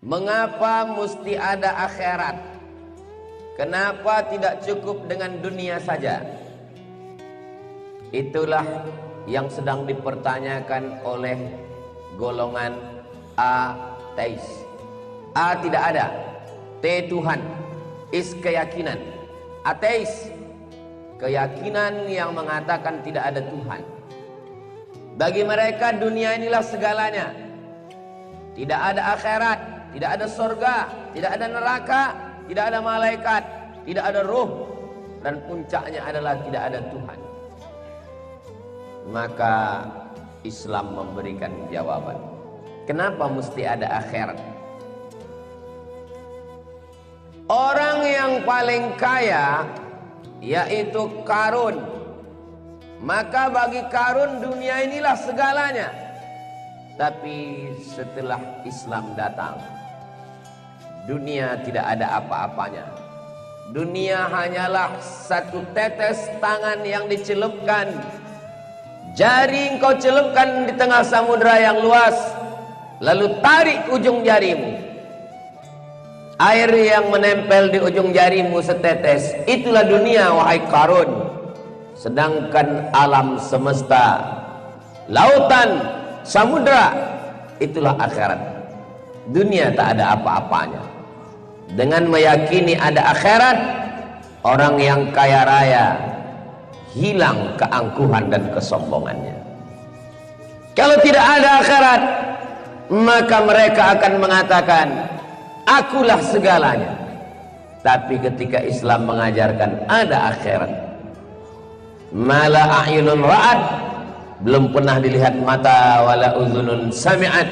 Mengapa mesti ada akhirat? Kenapa tidak cukup dengan dunia saja? Itulah yang sedang dipertanyakan oleh golongan ateis. A tidak ada, T Tuhan, is keyakinan. Ateis, keyakinan yang mengatakan tidak ada Tuhan. Bagi mereka dunia inilah segalanya. Tidak ada akhirat, tidak ada surga, tidak ada neraka, tidak ada malaikat, tidak ada ruh, dan puncaknya adalah tidak ada Tuhan. Maka Islam memberikan jawaban. Kenapa mesti ada akhirat? Orang yang paling kaya yaitu Qarun. Maka bagi Qarun dunia inilah segalanya. Tapi setelah Islam datang, dunia tidak ada apa-apanya. Dunia hanyalah satu tetes tangan yang dicelupkan. Jari engkau celupkan di tengah samudera yang luas, lalu tarik ujung jarimu. Air yang menempel di ujung jarimu setetes, itulah dunia wahai Qarun. Sedangkan alam semesta, lautan, samudra, itulah akhirat. Dunia tak ada apa-apanya. Dengan meyakini ada akhirat, orang yang kaya raya hilang keangkuhan dan kesombongannya. Kalau tidak ada akhirat, maka mereka akan mengatakan, akulah segalanya. Tapi ketika Islam mengajarkan ada akhirat, mala a'yunun ra'at, belum pernah dilihat mata, wala uzunun sami'at,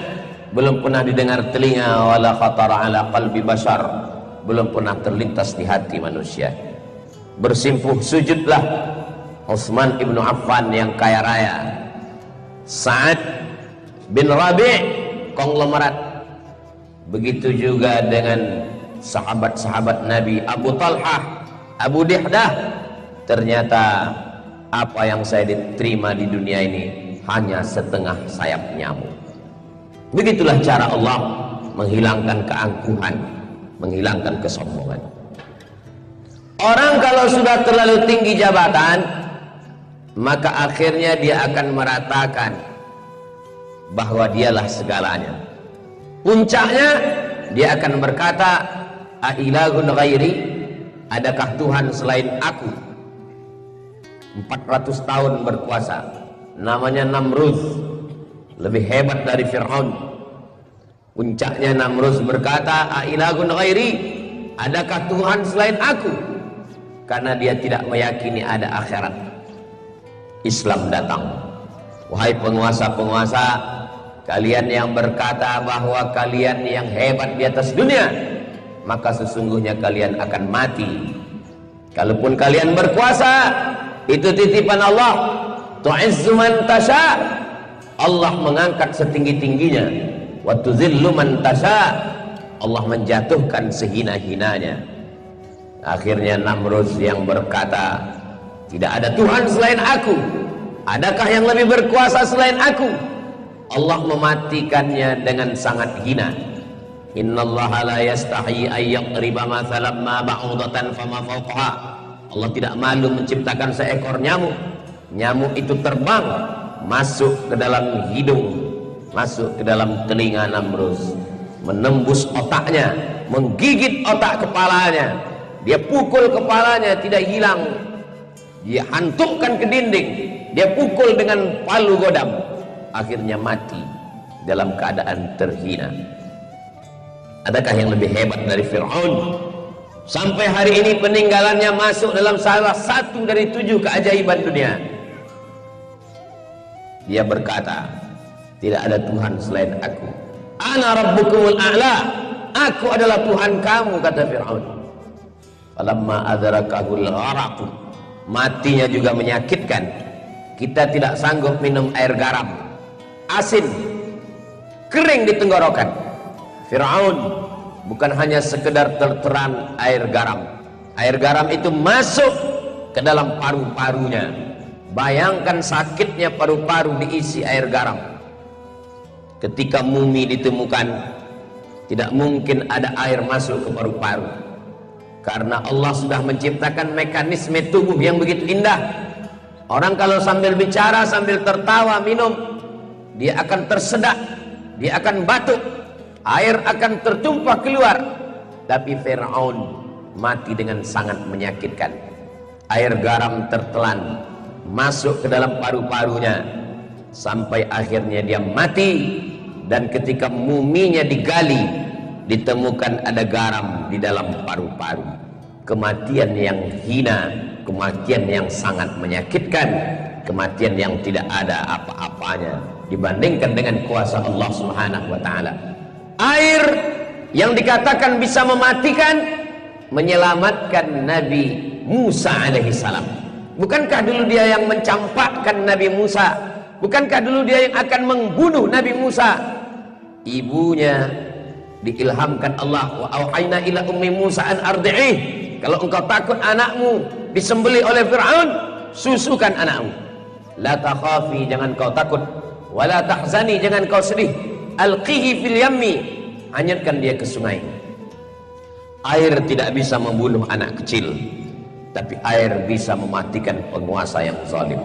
belum pernah didengar telinga, wala khatara ala qalbi bashar, belum pernah terlintas di hati manusia. Bersimpuh sujudlah Utsman ibnu Affan yang kaya raya, Sa'ad bin Rabi' konglomerat. Begitu juga dengan sahabat-sahabat Nabi, Abu Talhah, Abu Dihdah. Ternyata apa yang saya diterima di dunia ini hanya setengah sayap nyamuk. Begitulah cara Allah menghilangkan keangkuhan, menghilangkan kesombongan. Orang kalau sudah terlalu tinggi jabatan, maka akhirnya dia akan meratakan bahwa dialah segalanya. Puncaknya dia akan berkata, a ilahun ghairi, adakah Tuhan selain aku? 400 tahun berkuasa, namanya Namrud, lebih hebat dari Fir'aun. Puncaknya Namrud berkata, a ilahun ghairi, adakah Tuhan selain aku? Karena dia tidak meyakini ada akhirat. Islam datang. Wahai penguasa-penguasa, kalian yang berkata bahwa kalian yang hebat di atas dunia, maka sesungguhnya kalian akan mati. Kalaupun kalian berkuasa, itu titipan Allah. Tu'izzu man tasha, Allah mengangkat setinggi-tingginya. Wa tuzillu man tasha, Allah menjatuhkan sehina-hinanya. Akhirnya Namrud yang berkata, tidak ada Tuhan selain aku, adakah yang lebih berkuasa selain aku? Allah mematikannya dengan sangat hina. Innallaha la yastahi ay yaqriba mathalan ma ba'udatan fama fawqaha. Allah tidak malu menciptakan seekor nyamuk. Nyamuk itu terbang masuk ke dalam hidung, masuk ke dalam telinga Namrud, menembus otaknya, menggigit otak kepalanya. Dia pukul kepalanya tidak hilang, dia hantukkan ke dinding, dia pukul dengan palu godam, akhirnya mati dalam keadaan terhina. Adakah yang lebih hebat dari Fir'aun? Sampai hari ini peninggalannya masuk dalam salah satu dari 7 keajaiban dunia. Dia berkata, tidak ada Tuhan selain aku. Ana rabbukumul a'la, aku adalah Tuhan kamu, kata Fir'aun. Falamma adrakahul gharaq, matinya juga menyakitkan. Kita tidak sanggup minum air garam, asin, kering di tenggorokan. Fir'aun bukan hanya sekedar terteran air garam. Air garam itu masuk ke dalam paru-parunya. Bayangkan sakitnya paru-paru diisi air garam. Ketika mumi ditemukan, Tidak mungkin ada air masuk ke paru-paru, karena Allah sudah menciptakan mekanisme tubuh yang begitu indah. Orang kalau sambil bicara, sambil tertawa, minum, dia akan tersedak, dia akan batuk, air akan tertumpah keluar. Tapi Fir'aun mati dengan sangat menyakitkan. Air garam tertelan masuk ke dalam paru-parunya sampai akhirnya dia mati. Dan ketika muminya digali, ditemukan ada garam di dalam paru-paru. Kematian yang hina, kematian yang sangat menyakitkan, kematian yang tidak ada apa-apanya dibandingkan dengan kuasa Allah Subhanahu wa taala. Air yang dikatakan bisa mematikan, menyelamatkan Nabi Musa alaihi salam. Bukankah dulu dia yang mencampakkan Nabi Musa? Bukankah dulu dia yang akan membunuh Nabi Musa? Ibunya diilhamkan Allah, wa auhayna ila ummi Musa an ardi'ih. Kalau engkau takut anakmu disembelih oleh Fir'aun, susukan anakmu. La takhafi, jangan kau takut. Wa la tahzani, jangan kau sedih. Alqihi fil yammi, hanyutkan dia ke sungai. Air tidak bisa membunuh anak kecil, tapi air bisa mematikan penguasa yang zalim.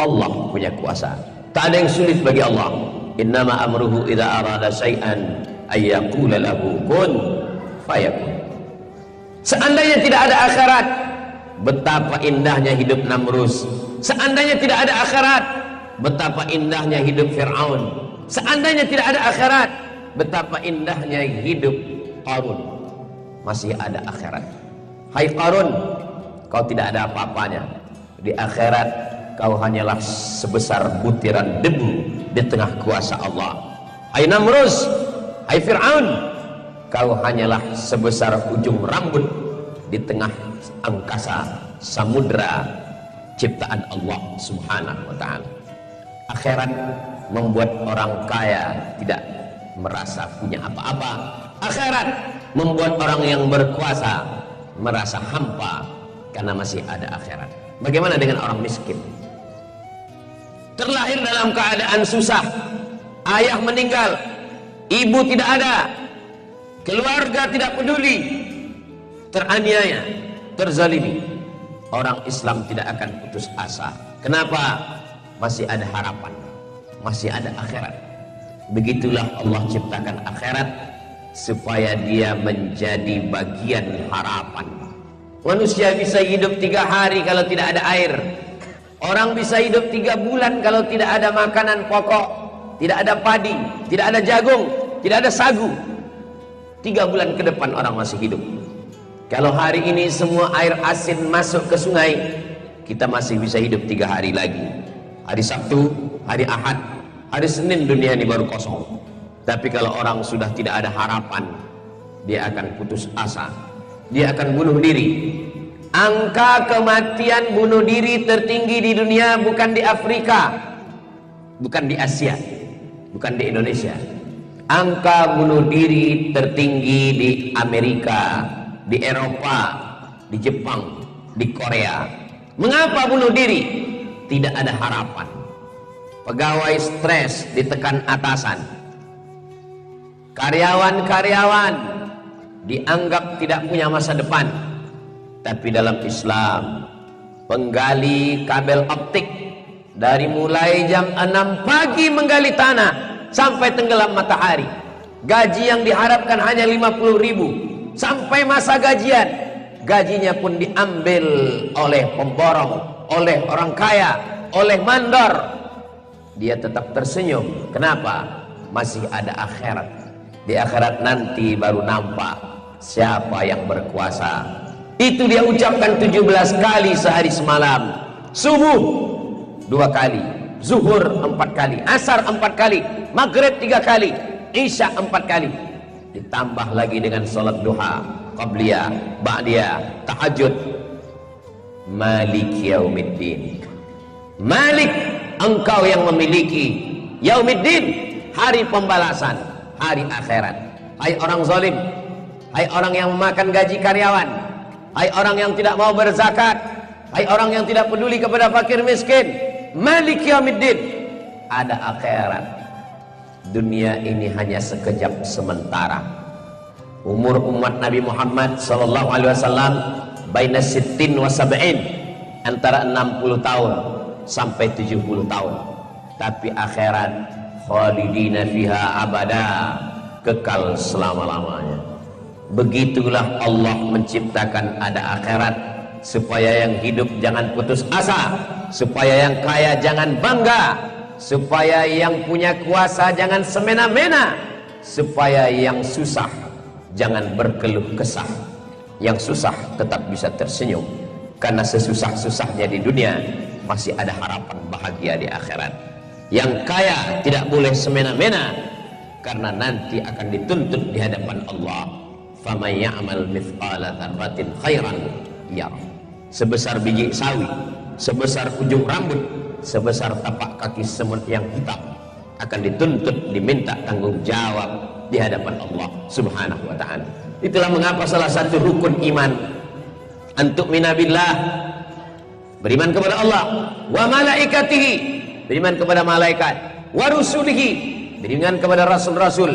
Allah punya kuasa, tak ada yang sulit bagi Allah. Innama amruhu idza arada syai'an ayyaqula lahu kun fayakun. Seandainya tidak ada akhirat, betapa indahnya hidup Namrus. Seandainya tidak ada akhirat, betapa indahnya hidup Fir'aun. Seandainya tidak ada akhirat, betapa indahnya hidup Qarun. Masih ada akhirat. Hai Qarun, kau tidak ada apa-apanya. Di akhirat kau hanyalah sebesar butiran debu di tengah kuasa Allah. Hai Namrus, hai Fir'aun, kau hanyalah sebesar ujung rambut di tengah angkasa samudra ciptaan Allah Subhanahu wa ta'ala. Akhirat membuat orang kaya tidak merasa punya apa-apa. Akhirat membuat orang yang berkuasa merasa hampa karena masih ada akhirat. Bagaimana dengan orang miskin? Terlahir dalam keadaan susah, ayah meninggal, ibu tidak ada, keluarga tidak peduli, teraniaya, terzalimi. Orang Islam tidak akan putus asa. Kenapa? Masih ada harapan, masih ada akhirat. Begitulah Allah ciptakan akhirat supaya dia menjadi bagian harapan. Manusia bisa hidup 3 hari kalau tidak ada air. Orang bisa hidup 3 bulan kalau tidak ada makanan pokok, tidak ada padi, tidak ada jagung, tidak ada sagu. 3 bulan ke depan orang masih hidup. Kalau hari ini semua air asin masuk ke sungai, kita masih bisa hidup 3 hari lagi. Hari Sabtu, hari Ahad, hari Senin dunia ini baru kosong. Tapi kalau orang sudah tidak ada harapan, dia akan putus asa, dia akan bunuh diri. Angka kematian bunuh diri tertinggi di dunia bukan di Afrika, bukan di Asia, bukan di Indonesia. Angka bunuh diri tertinggi di Amerika, di Eropa, di Jepang, di Korea. Mengapa bunuh diri? Tidak ada harapan. Pegawai stres, ditekan atasan. Karyawan-karyawan dianggap tidak punya masa depan. Tapi dalam Islam, penggali kabel optik dari mulai jam 6 pagi menggali tanah sampai tenggelam matahari, gaji yang diharapkan hanya 50.000. Sampai masa gajian, gajinya pun diambil oleh pemborong, oleh orang kaya, oleh mandor. Dia tetap tersenyum. Kenapa? Masih ada akhirat. Di akhirat nanti baru nampak siapa yang berkuasa. Itu dia ucapkan 17 kali sehari semalam. Subuh 2 kali, zuhur 4 kali, asar 4 kali, maghrib 3 kali, isya 4 kali. Ditambah lagi dengan salat duha, qabliyah, ba'diyah, tahajud. Malik yaumiddin. Malik, engkau yang memiliki yaumiddin, hari pembalasan, hari akhirat. Hai orang zalim, hai orang yang memakan gaji karyawan, hai orang yang tidak mau berzakat, hai orang yang tidak peduli kepada fakir miskin, Malik yaumiddin, ada akhirat. dunia ini hanya sekejap sementara. Umur umat Nabi Muhammad sallallahu alaihi wasallam baina sittin wa sab'in, antara 60 tahun sampai 70 tahun. Tapi akhirat khalidina fiha abada, kekal selama-lamanya. Begitulah Allah menciptakan ada akhirat, supaya yang hidup jangan putus asa, supaya yang kaya jangan bangga, supaya yang punya kuasa jangan semena-mena, supaya yang susah jangan berkeluh kesah. Yang susah tetap bisa tersenyum, karena sesusah-susahnya di dunia masih ada harapan bahagia di akhirat. Yang kaya tidak boleh semena-mena, karena nanti akan dituntut di hadapan Allah. Faman ya'mal mithqala dzarratin khairan yarah. Sebesar biji sawi, sebesar ujung rambut, sebesar tapak kaki semut yang hitam, akan dituntut, diminta tanggung jawab di hadapan Allah Subhanahu wa ta'ala. Itulah mengapa salah satu rukun iman antuk minabillah, beriman kepada Allah, wa malaikatihi, beriman kepada malaikat, wa rusulihi, beriman kepada rasul-rasul,